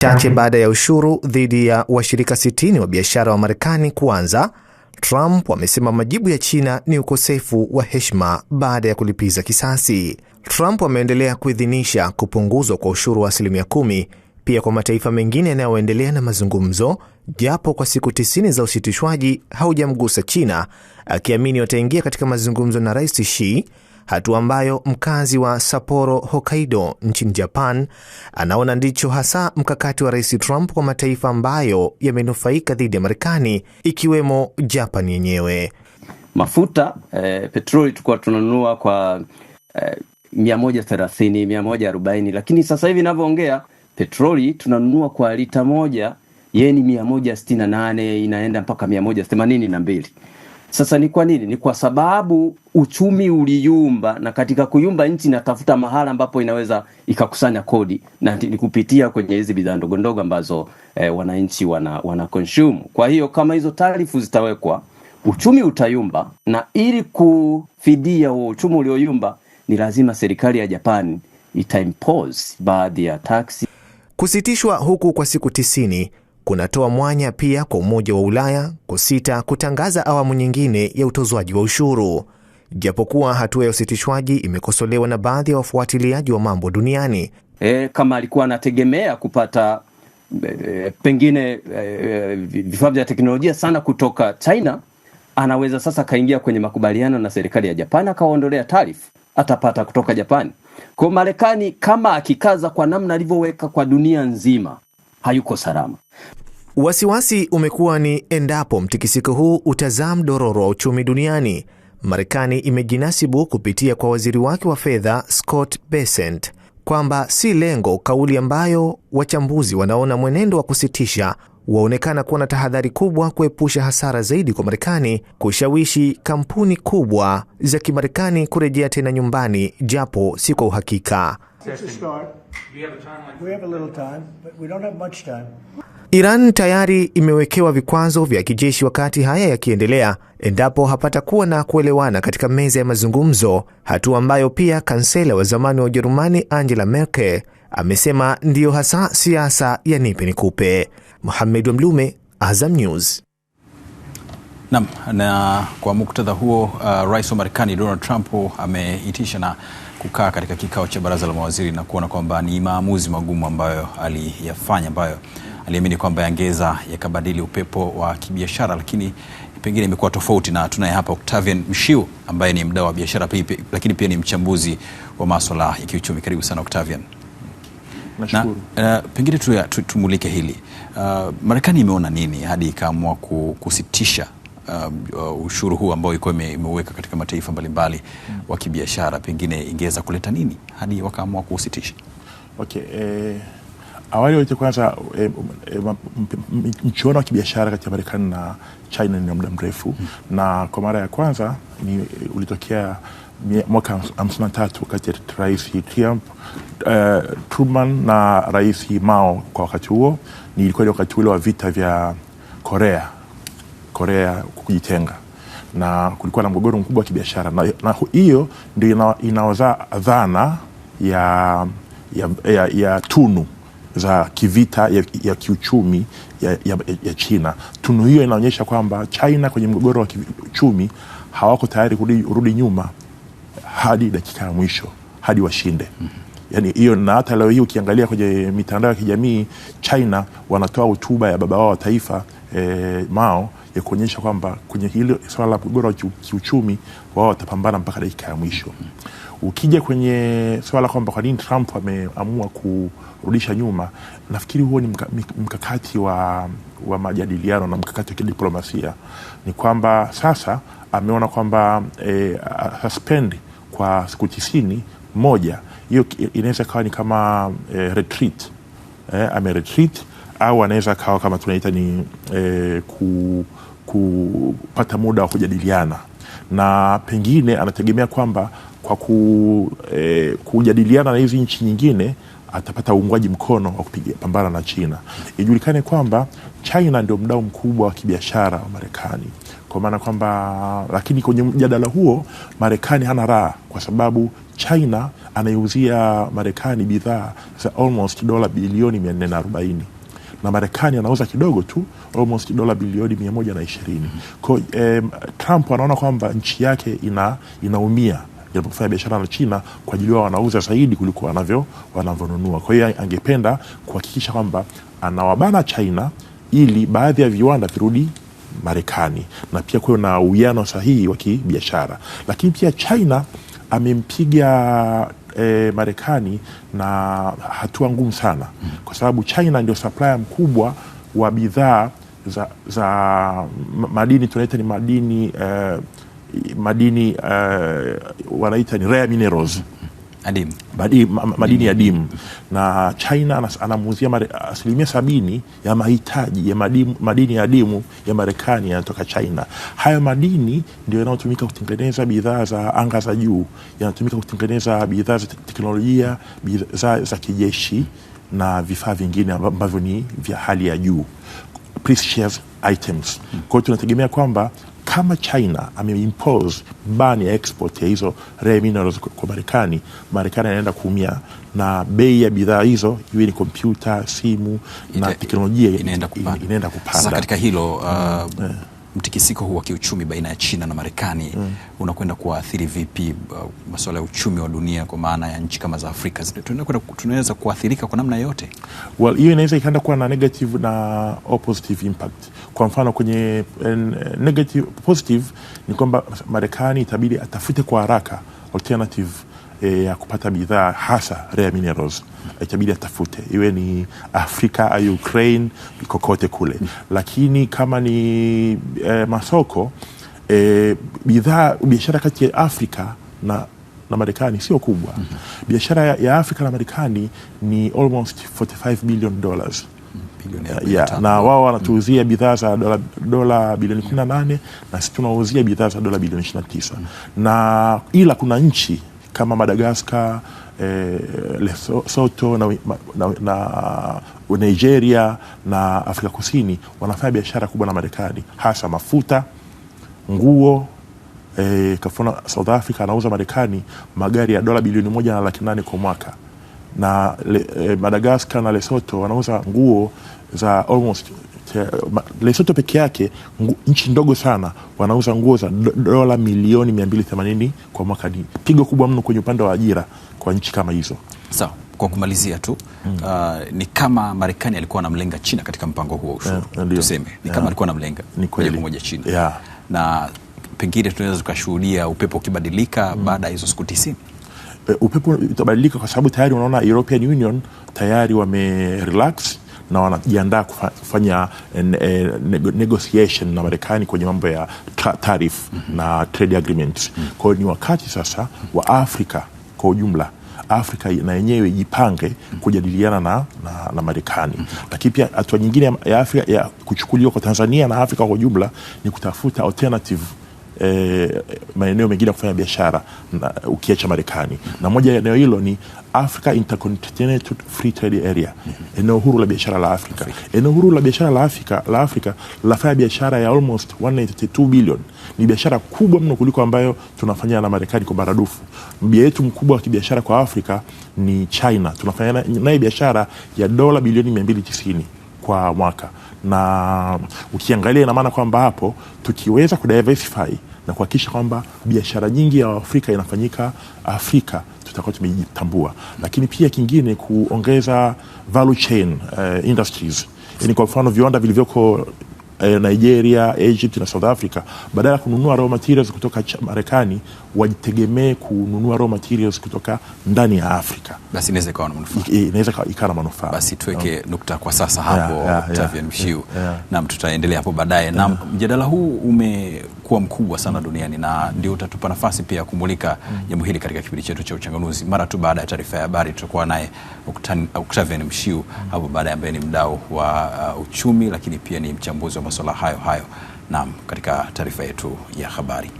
Chache baada ya ushuru dhidi ya washirika 60 wa biashara wa Marekani kuanza, Trump amesema majibu ya China ni ukosefu wa heshima baada ya kulipiza kisasi. Trump ameendelea kuidhinisha kupunguzwa kwa ushuru wa 10% pia kwa mataifa mengine yanayoendelea na mazungumzo, japo kwa siku 90 za usitishwaji haujamgusa China, akiamini wataingia katika mazungumzo na Rais Xi, hatua ambayo mkazi wa Sapporo, Hokkaido nchini Japan anaona ndicho hasa mkakati wa Rais Trump kwa mataifa ambayo yamenufaika dhidi ya Marekani, ikiwemo Japan yenyewe. Mafuta petroli tulikuwa tunanunua kwa 130, 140, lakini sasa hivi ninavyoongea petroli tunanunua kwa lita moja yeni 168, inaenda mpaka 182. Sasa ni kwa nini? Ni kwa sababu uchumi uliyumba, na katika kuyumba nchi inatafuta mahala ambapo inaweza ikakusanya kodi, na ni kupitia kwenye hizi bidhaa ndogo ndogo ambazo wananchi wana consume. Kwa hiyo kama hizo tarifu zitawekwa, uchumi utayumba, na ili kufidia huo uchumi ulioyumba ni lazima serikali ya Japan itaimpose baadhi ya taksi. Kusitishwa huku kwa siku 90 kunatoa mwanya pia kwa Umoja wa Ulaya kusita kutangaza awamu nyingine ya utozwaji wa ushuru. Japokuwa hatua ya usitishwaji imekosolewa na baadhi ya wafuatiliaji wa mambo duniani. Kama alikuwa anategemea kupata pengine vifaa vya teknolojia sana kutoka China, anaweza sasa kaingia kwenye makubaliano na serikali ya Japan akaondolea tarifu, atapata kutoka Japan. Kwa Marekani kama akikaza kwa namna alivyoweka kwa dunia nzima, hayuko salama. Wasiwasi umekuwa ni endapo mtikisiko huu utazaa mdororo wa uchumi duniani. Marekani imejinasibu kupitia kwa waziri wake wa fedha Scott Bessent kwamba si lengo, kauli ambayo wachambuzi wanaona mwenendo wa kusitisha waonekana kuwa na tahadhari kubwa kuepusha hasara zaidi kwa Marekani, kushawishi kampuni kubwa za Kimarekani kurejea tena nyumbani, japo si kwa uhakika. Iran tayari imewekewa vikwazo vya kijeshi wakati haya yakiendelea, endapo hapata kuwa na kuelewana katika meza ya mazungumzo, hatua ambayo pia kansela wa zamani wa Ujerumani Angela Merkel amesema ndiyo hasa siasa ya nipe nikupe. Mohamed Mlume, Azam News. Na kwa muktadha huo, Rais wa Marekani Donald Trump ameitisha na kukaa katika kikao cha baraza la mawaziri na kuona kwamba ni maamuzi magumu ambayo aliyafanya, ambayo aliamini kwamba yangeza yakabadili upepo wa kibiashara, lakini pengine imekuwa tofauti. Na tunaye hapa Octavian Mshiu ambaye ni mdau wa biashara lakini pia ni mchambuzi wa masuala ya kiuchumi. Karibu sana Octavian. Nashukuru. Na pengine tumulike hili. Marekani imeona nini hadi ikaamua kusitisha ushuru huu ambao iko imeweka katika mataifa mbalimbali wa kibiashara? Pengine ingeweza kuleta nini hadi wakaamua kusitisha? Okay, awali yote kwanza mchuano wa kibiashara kati ya Marekani na China ni muda mrefu. Na kwa mara ya kwanza ulitokea mwaka 53 kati ya Rais Truman na Rais Mao. Kwa wakati huo ilikuwa ni wakati ule wa vita vya Korea kujitenga, na kulikuwa na mgogoro mkubwa wa kibiashara, na hiyo ndio inaozaa dhana ya tunu za kivita ya kiuchumi ya China. Tunu hiyo inaonyesha kwamba China kwenye mgogoro wa kiuchumi hawako tayari kurudi nyuma hadi dakika ya mwisho, hadi washinde. Yani hiyo, na hata leo hii ukiangalia kwenye mitandao ya kijamii, China wanatoa hotuba ya baba wao wa taifa Mao ya kuonyesha kwamba kwenye hilo swala la mgogoro wa kiuchumi wao watapambana mpaka dakika ya mwisho. Ukija kwenye swala kwamba kwa nini Trump ameamua kurudisha nyuma, nafikiri huo ni mkakati wa majadiliano na mkakati wa kidiplomasia. Ni kwamba sasa ameona kwamba suspend kwa siku 90 moja, hiyo inaweza kawa ni kama retreat. Retreat, au anaweza kawa kama tunaita ni kupata muda wa kujadiliana, na pengine anategemea kwamba kwa kujadiliana na hizi nchi nyingine atapata uungwaji mkono wa kupiga pambana na China. Ijulikane kwamba China ndio mdau mkubwa wa kibiashara wa Marekani. kwa maana kwamba, lakini kwenye mjadala huo Marekani hana raha, kwa sababu China anaiuzia Marekani bidhaa za almost dola bilioni 440 na Marekani anauza kidogo tu, almost dola bilioni 120. Kwa Trump anaona kwamba nchi yake inaumia inapofanya biashara na China, kwa ajili wao wanauza zaidi kuliko wanavyonunua. Kwa hiyo angependa kuhakikisha kwamba anawabana China ili baadhi ya viwanda virudi Marekani na pia kuwe na uwiano sahihi wa kibiashara. Lakini pia China amempiga Marekani na hatua ngumu sana, kwa sababu China ndio supplier mkubwa wa bidhaa za madini, tunaita ni madini wanaita ni rare minerals, madini ya adimu. Na China anamuuzia 70% ya mahitaji ya madini ya adimu ya Marekani yanatoka China. Hayo madini ndio yanayotumika kutengeneza bidhaa za anga za juu, yanatumika kutengeneza bidhaa za teknolojia, bidhaa za kijeshi na vifaa vingine ambavyo ni vya hali ya juu, precious items. Kwa hiyo tunategemea kwamba kama China ameimpose ban ya export ya hizo rare minerals kwa Marekani, Marekani anaenda kuumia na bei ya bidhaa hizo, iwe ni kompyuta, simu na teknolojia inaenda kupanda. Sasa katika hilo mtikisiko huu wa kiuchumi baina ya China na Marekani unakwenda kuathiri vipi masuala ya uchumi wa dunia, kwa maana ya nchi kama za Afrika? Tunaweza kuathirika kwa namna yote? Well, hiyo inaweza ikaenda kuwa na negative na positive impact. Kwa mfano kwenye negative, positive ni kwamba Marekani itabidi atafute kwa haraka alternative ya kupata bidhaa, hasa rare minerals. Itabidi atafute, iwe ni Afrika au Ukraine, kokote kule. Lakini kama ni masoko, biashara kati ya Afrika na Marekani sio kubwa. Biashara ya Afrika na Marekani ni almost $45 billion. Na wao wanatuuzia bidhaa za dola bilioni 18 na sisi tunauzia bidhaa za dola bilioni 29. Na ila kuna nchi kama Madagascar, Lesotho na Nigeria na Afrika Kusini wanafanya biashara kubwa na Marekani, hasa mafuta, nguo. Kafuna South Africa anauza Marekani magari ya dola bilioni 1.8 kwa mwaka, na Madagascar na Lesotho wanauza nguo za almost Lesotho peke yake, nchi ndogo sana, wanauza nguo za dola milioni 280 kwa mwaka. Ni pigo kubwa mno kwenye upande wa ajira kwa nchi kama hizo. Sawa, kwa kumalizia tu, ni kama Marekani alikuwa anamlenga China katika mpango huo ushuru. Tuseme ni kama alikuwa anamlenga moja kwa moja China. Na pengine tunaweza tukashuhudia upepo ukibadilika baada ya hizo siku 90. Upepo utabadilika kwa sababu tayari unaona European Union tayari relax na wanajiandaa kufanya negotiation na Marekani kwenye mambo ya tariff na trade agreements. Kwa hiyo ni wakati sasa wa Afrika kwa ujumla, Afrika na yenyewe ijipange kujadiliana na Marekani. Lakini pia hatua nyingine ya Afrika ya kuchukuliwa kwa Tanzania na Afrika kwa ujumla ni kutafuta alternative maeneo mengine ya kufanya biashara ukiacha Marekani. Na moja ya eneo hilo ni Africa Intercontinental Free Trade Area, eneo huru la biashara la Afrika. Eneo huru la biashara la Afrika lafanya biashara ya almost 192 billion. Ni biashara kubwa mno kuliko ambayo tunafanya na Marekani kwa maradufu. Mbia yetu mkubwa wa kibiashara kwa Afrika ni China. Tunafanya naye biashara ya dola bilioni 290 kwa mwaka. Na ukiangalia ina maana kwamba hapo tukiweza kudiversify na kuhakikisha kwamba biashara nyingi ya Afrika inafanyika Afrika, tutakuwa tumejitambua. Lakini pia kingine kuongeza value chain industries. Yani kwa mfano viwanda vilivyoko Nigeria, Egypt na South Africa, badala ya kununua raw materials kutoka Marekani, wajitegemee kununua raw materials kutoka ndani ya Afrika. Basi inaweza ikawa na manufaa. Inaweza ikawa na manufaa. Basi tuweke nukta kwa sasa hapo, Octavian Mshiu. Na tutaendelea hapo baadaye. Na mjadala huu umekuwa mkubwa sana duniani, na ndio utatupa nafasi pia kumulika jambo hili katika kipindi chetu cha Uchanganuzi. Mara tu baada ya taarifa ya habari tutakuwa naye Octavian Mshiu hapo baadaye, ambaye ni mdau wa uchumi lakini pia ni mchambuzi wa masuala hayo. Naam, katika taarifa yetu ya habari.